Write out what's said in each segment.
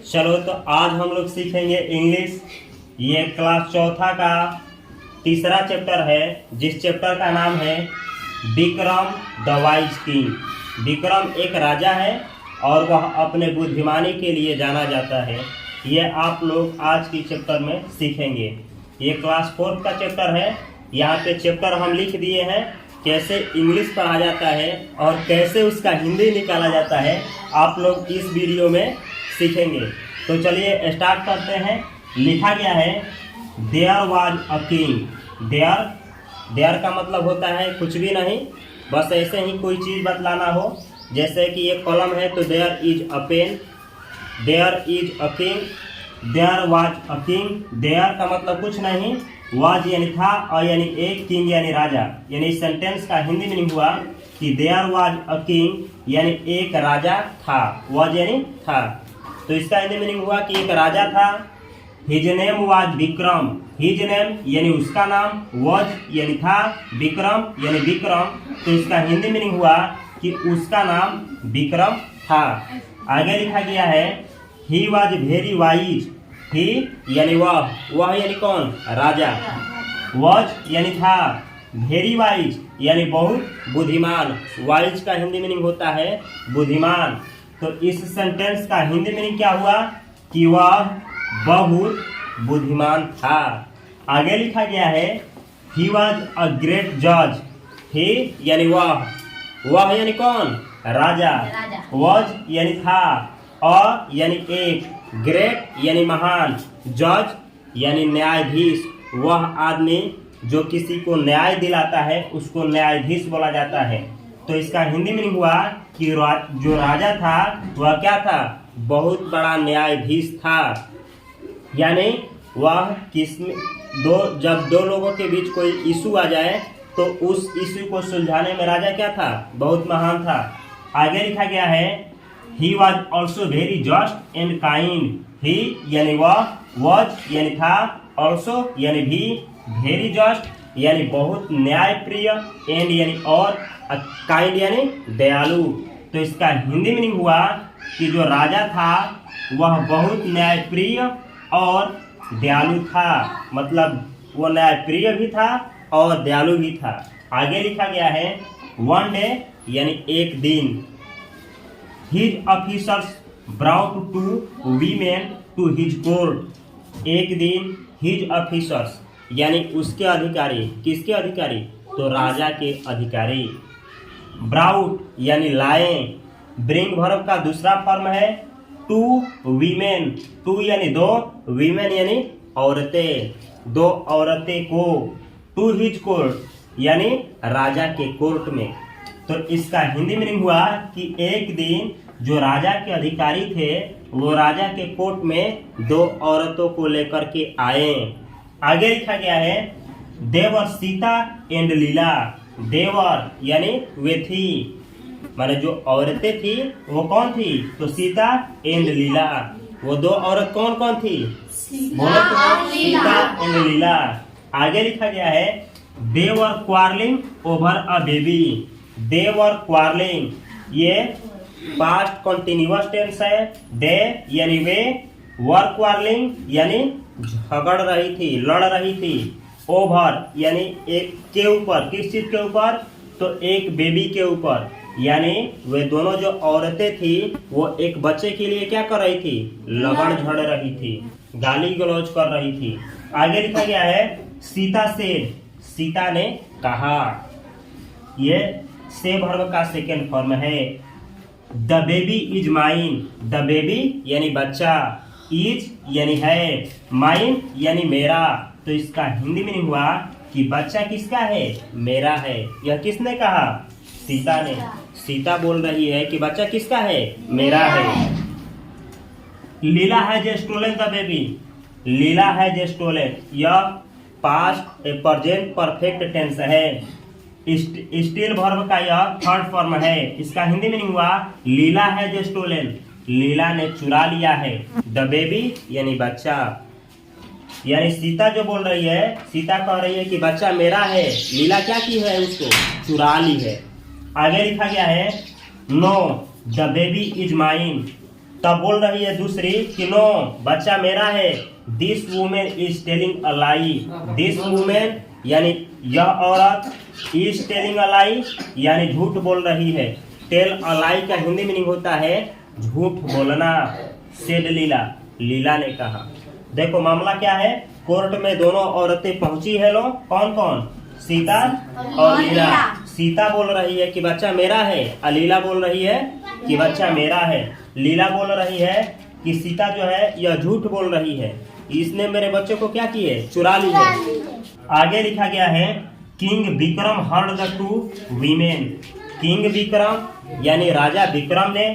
चलो तो आज हम लोग सीखेंगे इंग्लिश। ये क्लास चौथा का तीसरा चैप्टर है, जिस चैप्टर का नाम है Vikram the wise king. Vikram एक राजा है और वह अपने बुद्धिमानी के लिए जाना जाता है। ये आप लोग आज की चैप्टर में सीखेंगे। ये क्लास फोर्थ का चैप्टर है। यहाँ पे चैप्टर हम लिख दिए हैं, कैसे इंग्लिश पढ़ा जाता है और कैसे उसका हिंदी निकाला जाता है, आप लोग इस वीडियो में सीखेंगे। तो चलिए स्टार्ट करते हैं। लिखा गया है there was a king. There का मतलब होता है कुछ भी नहीं, बस ऐसे ही कोई चीज़ बतलाना हो। जैसे कि ये कॉलम है तो there is a pen, there is a king, there was a king. There का मतलब कुछ नहीं, वाज यानी था और यानी एक, किंग यानी राजा। यानी इस सेंटेंस का हिंदी मीनिंग हुआ कि देयर वाज अ किंग यानी एक राजा था। वाज यानी था, तो इसका हिंदी मीनिंग हुआ कि एक राजा था। His name was Vikram. His name यानी उसका नाम, वाज यानी था, विक्रम यानी विक्रम, तो इसका हिंदी मीनिंग हुआ कि उसका नाम विक्रम था। आगे लिखा गया है ही वाज वेरी वाइज। ही यानी वह यानी कौन? राजा। वाज यानी था, वेरी वाइज यानी बहुत बुद्धिमान। वाइज का हिंदी मीनिंग होता है बुद्धिमान। तो इस सेंटेंस का हिंदी मीनिंग क्या हुआ कि वह बहुत बुद्धिमान था। आगे लिखा गया है ही वॉज अ ग्रेट जज। ही यानी वह यानी कौन? राजा। वॉज यानी था, और यानी एक, ग्रेट यानी महान, जज यानी न्यायाधीश। वह आदमी जो किसी को न्याय दिलाता है उसको न्यायाधीश बोला जाता है। तो इसका हिंदी मीनिंग हुआ कि जो राजा था वह क्या था? बहुत बड़ा न्यायाधीश था। यानी वह जब दो लोगों के बीच कोई इशू आ जाए तो उस इशू को सुलझाने में राजा क्या था? बहुत महान था। आगे लिखा गया है he was also very just and kind. He यानी वह, वॉज यानी था, ऑल्सो यानी भी, वेरी जस्ट यानी बहुत न्यायप्रिय, एंड यानी और, काइंड यानी दयालु। तो इसका हिंदी मीनिंग हुआ कि जो राजा था वह बहुत न्यायप्रिय और दयालु था। मतलब वो न्यायप्रिय भी था और दयालु भी था। आगे लिखा गया है वन डे यानी एक दिन। His officers brought two women to his court. एक दिन हिज ऑफिसर्स यानी उसके अधिकारी। किसके अधिकारी? तो राजा के अधिकारी। ब्राउट यानी लाए। ब्रिंग वर्ब का दूसरा फॉर्म है टू वीमेन। टू यानी दो, वीमेन यानी औरतें, दो औरतें को, टू हिज कोर्ट यानी राजा के कोर्ट में। तो इसका हिंदी मीनिंग हुआ कि एक दिन जो राजा के अधिकारी थे वो राजा के कोर्ट में दो औरतों को लेकर के आए। आगे लिखा गया है देवर सीता एंड लीला। देवर यानी वे थी, माने जो औरतें थी वो कौन थी? तो सीता एंड लीला। वो दो औरत कौन कौन थी? बोलो तो, सीता एंड लीला। आगे लिखा गया है they were quarrelling over a baby. They were quarrelling, ये पास्ट कंटिन्यूअस टेंस है। दे यानी वे, वर क्वारलिंग यानी झगड़ रही थी, लड़ रही थी। ओवर यानी एक के ऊपर, किस चीज के ऊपर? तो एक बेबी के ऊपर। यानी वे दोनों जो औरतें थी वो एक बच्चे के लिए क्या कर रही थी? लगड़ झड़ रही थी, गाली गलौज कर रही थी। आगे लिखा गया है सीता से, सीता ने कहा। ये से वर्ब का सेकेंड फॉर्म है। The baby is mine. The baby यानी बच्चा, इज यानी है, माइन यानी मेरा। तो इसका हिंदी मीनिंग हुआ कि बच्चा किसका है? मेरा है। यह किसने कहा? सीता ने। सीता बोल रही है कि बच्चा किसका है? मेरा है। लीला है जे स्टोलन द बेबी। लीला है जे स्टोलन, यह पास्ट प्रेजेंट परफेक्ट टेंस है। स्टिल वर्ब का यह थर्ड फॉर्म है। इसका हिंदी मीनिंग हुआ लीला है जे स्टोलन, लीला ने चुरा लिया है। द बेबी यानी बच्चा। यानी सीता जो बोल रही है, सीता कह रही है कि बच्चा मेरा है। लीला क्या की है? उसको चुरा ली है। आगे लिखा गया है know the baby is mine. तब बोल रही है दूसरी कि नो, बच्चा मेरा है। This women is telling a lie. This women यानी यह औरत, इज टेलिंग अ लाई यानी झूठ बोल रही है। टेल अ लाई का हिंदी मीनिंग होता है झूठ बोलना। सेड लीला, लीला ने कहा। देखो मामला क्या है, कोर्ट में दोनों औरतें पहुंची है। लो कौन कौन, सीता और लीला। सीता बोल रही है कि बच्चा मेरा है, अलीला बोल रही है कि बच्चा मेरा है। लीला बोल रही है कि सीता जो है यह झूठ बोल रही है, इसने मेरे बच्चे को क्या किए, चुरा ली है। आगे लिखा गया है king Vikram heard the two women. King Vikram यानी राजा विक्रम ने,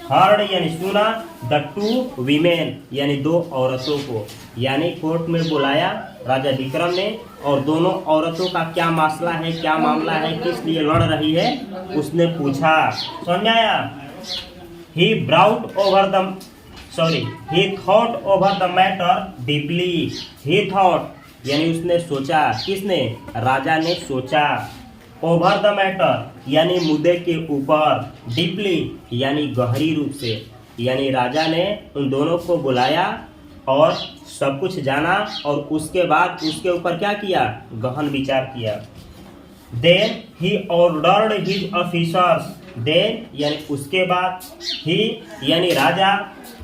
हर्ड यानी सुना, द टू वीमेन यानी दो औरतों को, यानी कोर्ट में बुलाया राजा विक्रम ने और दोनों औरतों का क्या मसला है, क्या मामला है, किस लिए लड़ रही है, उसने पूछा। समझ आया। He thought over the matter deeply. He thought यानी उसने सोचा, किसने, राजा ने सोचा। ओवर द मैटर यानी मुद्दे के ऊपर, डीपली यानी गहरी रूप से, यानी राजा ने उन दोनों को बुलाया और सब कुछ जाना और उसके बाद उसके ऊपर क्या किया, गहन विचार किया। Then he ordered his officers. Then यानी उसके बाद, ही यानी राजा,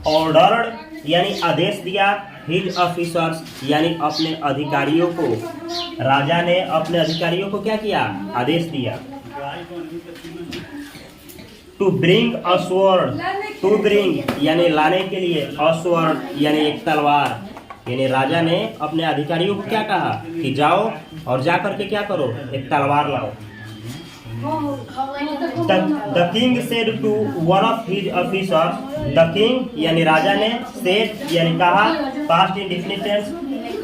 ऑर्डर्ड यानी आदेश दिया, हिज ऑफिसर्स यानी अपने अधिकारियों को, राजा ने अपने अधिकारियों को क्या किया, आदेश दिया। To bring a sword, to bring यानी लाने के लिए, अ स्वॉर्ड यानी एक तलवार, यानी राजा ने अपने अधिकारियों को क्या कहा कि जाओ और जा करके क्या करो, एक तलवार लाओ। The king said to one of his officers, the king यानी राजा ने, said यानी कहा, past indefinite tense,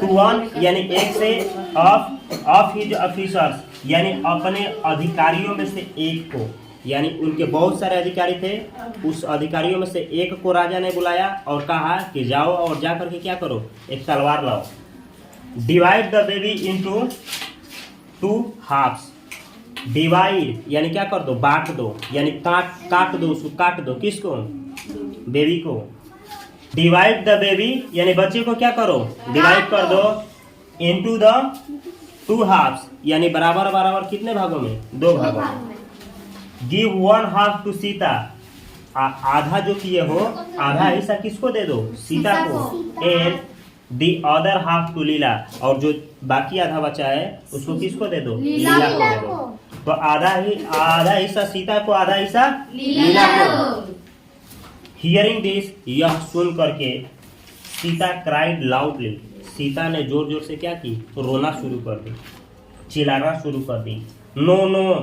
to one यानी एक से, of his officers यानी अपने अधिकारियों में से एक को, यानी उनके बहुत सारे अधिकारी थे, उस अधिकारियों में से एक को राजा ने बुलाया और कहा कि जाओ और जा करके क्या करो, एक तलवार लाओ। Divide the baby into two halves. Divide यानी क्या कर दो, बांट दो, यानी काट दो, उसको काट दो, किसको, बेबी को। डिवाइड द बेबी यानी बच्चे को क्या करो, डिवाइड कर दो, इनटू द टू हाफ्स यानी बराबर बराबर कितने भागों में, दो भागों में। Give one half to Sita. आधा जो किए हो, आधा हिस्सा किसको दे दो, सीता को। And the other half to Leela, और जो बाकी आधा बचा है उसको किसको दे दो, लीला को दे दो। तो आधा हिस्सा सीता को, आधा हिस्सा लीला को। हियरिंग दिस यह सुन करके, सीता क्राइड लाउडली, सीता ने जोर जोर से क्या की, रोना शुरू कर दी, चिल्लाना शुरू कर दी। नो नो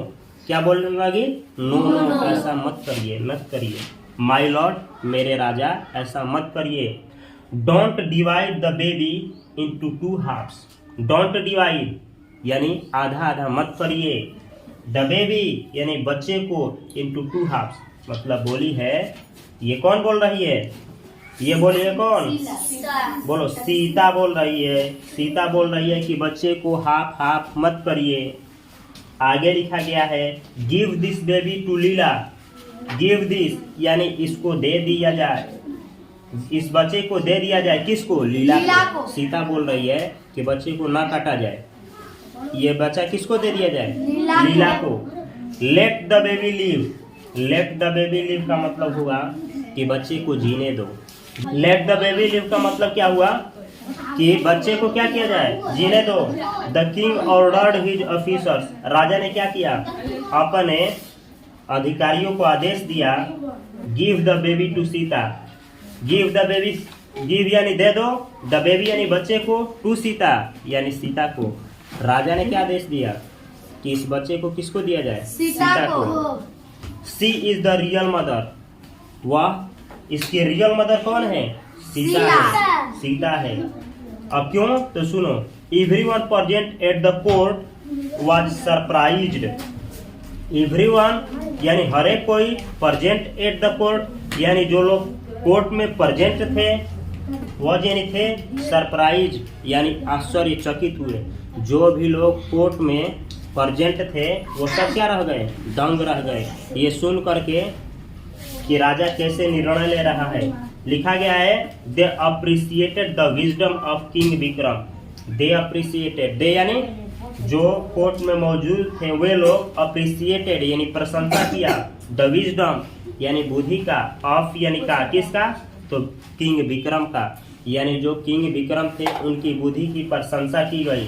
क्या बोलने लगी, नो नो ऐसा मत करिए, मत करिए। माय लॉर्ड मेरे राजा ऐसा मत करिए। Don't divide the baby into two halves. Don't divide यानी आधा आधा मत करिए, द बेबी यानी बच्चे को, इनटू टू हाफ्स मतलब बोली है, ये कौन बोल रही है, ये बोलिए कौन, बोलो, सीता बोल रही है। सीता बोल रही है कि बच्चे को हाफ हाफ मत करिए। आगे लिखा गया है give this baby to Leela. Give this यानी इसको दे दिया जाए, इस बच्चे को दे दिया जाए, किसको, लीला को। सीता बोल रही है कि बच्चे को ना काटा जाए, ये बच्चा किसको दे दिया जाए, लीला को। Let the baby live. Let the baby live का मतलब हुआ कि बच्चे को जीने दो। लेट द बेबी लिव का मतलब क्या हुआ कि बच्चे को क्या किया जाए, जीने दो। The king ordered his officers. राजा ने क्या किया, अपने अधिकारियों को आदेश दिया, give the baby to Sita. Give the baby, give यानी दे दो, द बेबी यानी बच्चे को, टू सीता यानी सीता को। राजा ने क्या आदेश दिया कि इस बच्चे को किसको दिया जाए, सीता को। सी इज द रियल मदर। वह, इसकी रियल मदर कौन है, सीता है, सीता है। अब क्यों, तो सुनो। Everyone present at the court was surprised. Everyone यानी हर एक कोई, प्रेजेंट एट द कोर्ट यानी जो लोग कोर्ट में प्रेजेंट थे, वह यानी थे, सरप्राइज यानी आश्चर्यचकित हुए। जो भी लोग कोर्ट में प्रेजेंट थे वो सब क्या रह गए, दंग रह गए, ये सुन करके कि राजा कैसे निर्णय ले रहा है। लिखा गया है they appreciated the wisdom of king Vikram. They appreciated, they यानी जो कोर्ट में मौजूद थे वे लोग अप्रिसिएटेड यानी प्रशंसा किया, द विजडम यानी बुद्धि का, ऑफ यानी का, किसका, तो किंग विक्रम का, यानी जो किंग विक्रम थे उनकी बुद्धि की प्रशंसा की गई।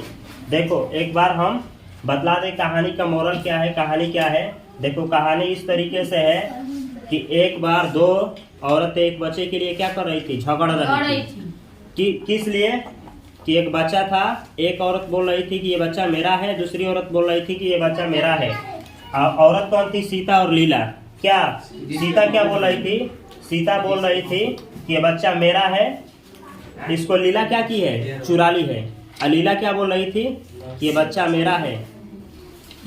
देखो एक बार हम बतला दे कहानी का मोरल क्या है। कहानी क्या है, देखो कहानी इस तरीके से है कि एक बार दो औरतें एक बच्चे के लिए क्या कर रही थी, झगड़ रही थी। किस लिए, कि एक बच्चा था, एक औरत बोल रही थी कि ये बच्चा मेरा है, दूसरी औरत बोल रही थी कि ये बच्चा मेरा है। औरत कौन थी, सीता और लीला। क्या सीता क्या बोल रही थी, सीता बोल रही थी कि ये बच्चा मेरा है, इसको लीला क्या की है, चुरा ली है। और लीला क्या बोल रही थी कि ये बच्चा मेरा है,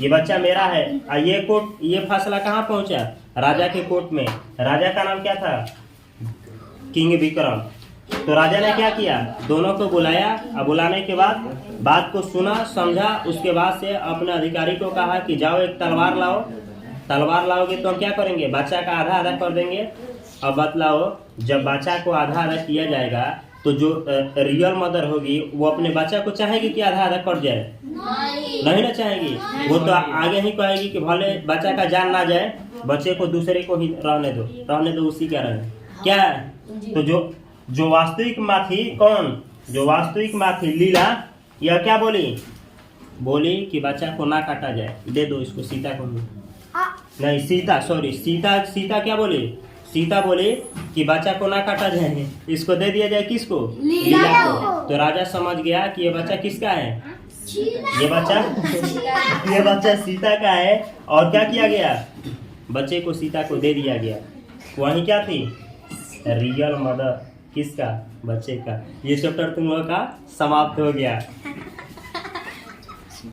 ये बच्चा मेरा है। और ये कोर्ट, ये फैसला कहाँ पहुंचा, राजा के कोर्ट में। राजा का नाम क्या था, किंग विक्रम। तो राजा ने क्या किया, दोनों को बुलाया और बुलाने के बाद बात को सुना समझा, उसके बाद से अपने अधिकारी को कहा कि जाओ एक तलवार लाओ, तलवार लाओगे तो हम क्या करेंगे, बच्चा का आधा आधा कर देंगे। अब बतलाओ, जब बच्चा को आधा आधा किया जाएगा तो जो रियल मदर होगी वो अपने बच्चा को चाहेगी कि आधा आधा कट जाए, नहीं ना चाहेगी। वो तो आगे ही कहेगी कि भले बच्चा का जान ना जाए, बच्चे को दूसरे को ही रहने दो उसी का रहे। क्या तो जो वास्तविक माँ थी, कौन, जो वास्तविक माँ थी लीला, यह क्या बोली कि बच्चा को ना काटा जाए, दे दो इसको सीता को। नहीं सीता, सॉरी सीता क्या बोली, सीता बोली कि बच्चा को ना काटा जाए, इसको दे दिया जाए, किसको, लीला को। तो राजा समझ गया कि ये बच्चा किसका है, ये बच्चा सीता का है। और क्या किया गया, बच्चे को सीता को दे दिया गया। वही क्या थी, रियल मदर, किसका, बच्चे का। ये चैप्टर तुम लोग का समाप्त हो गया।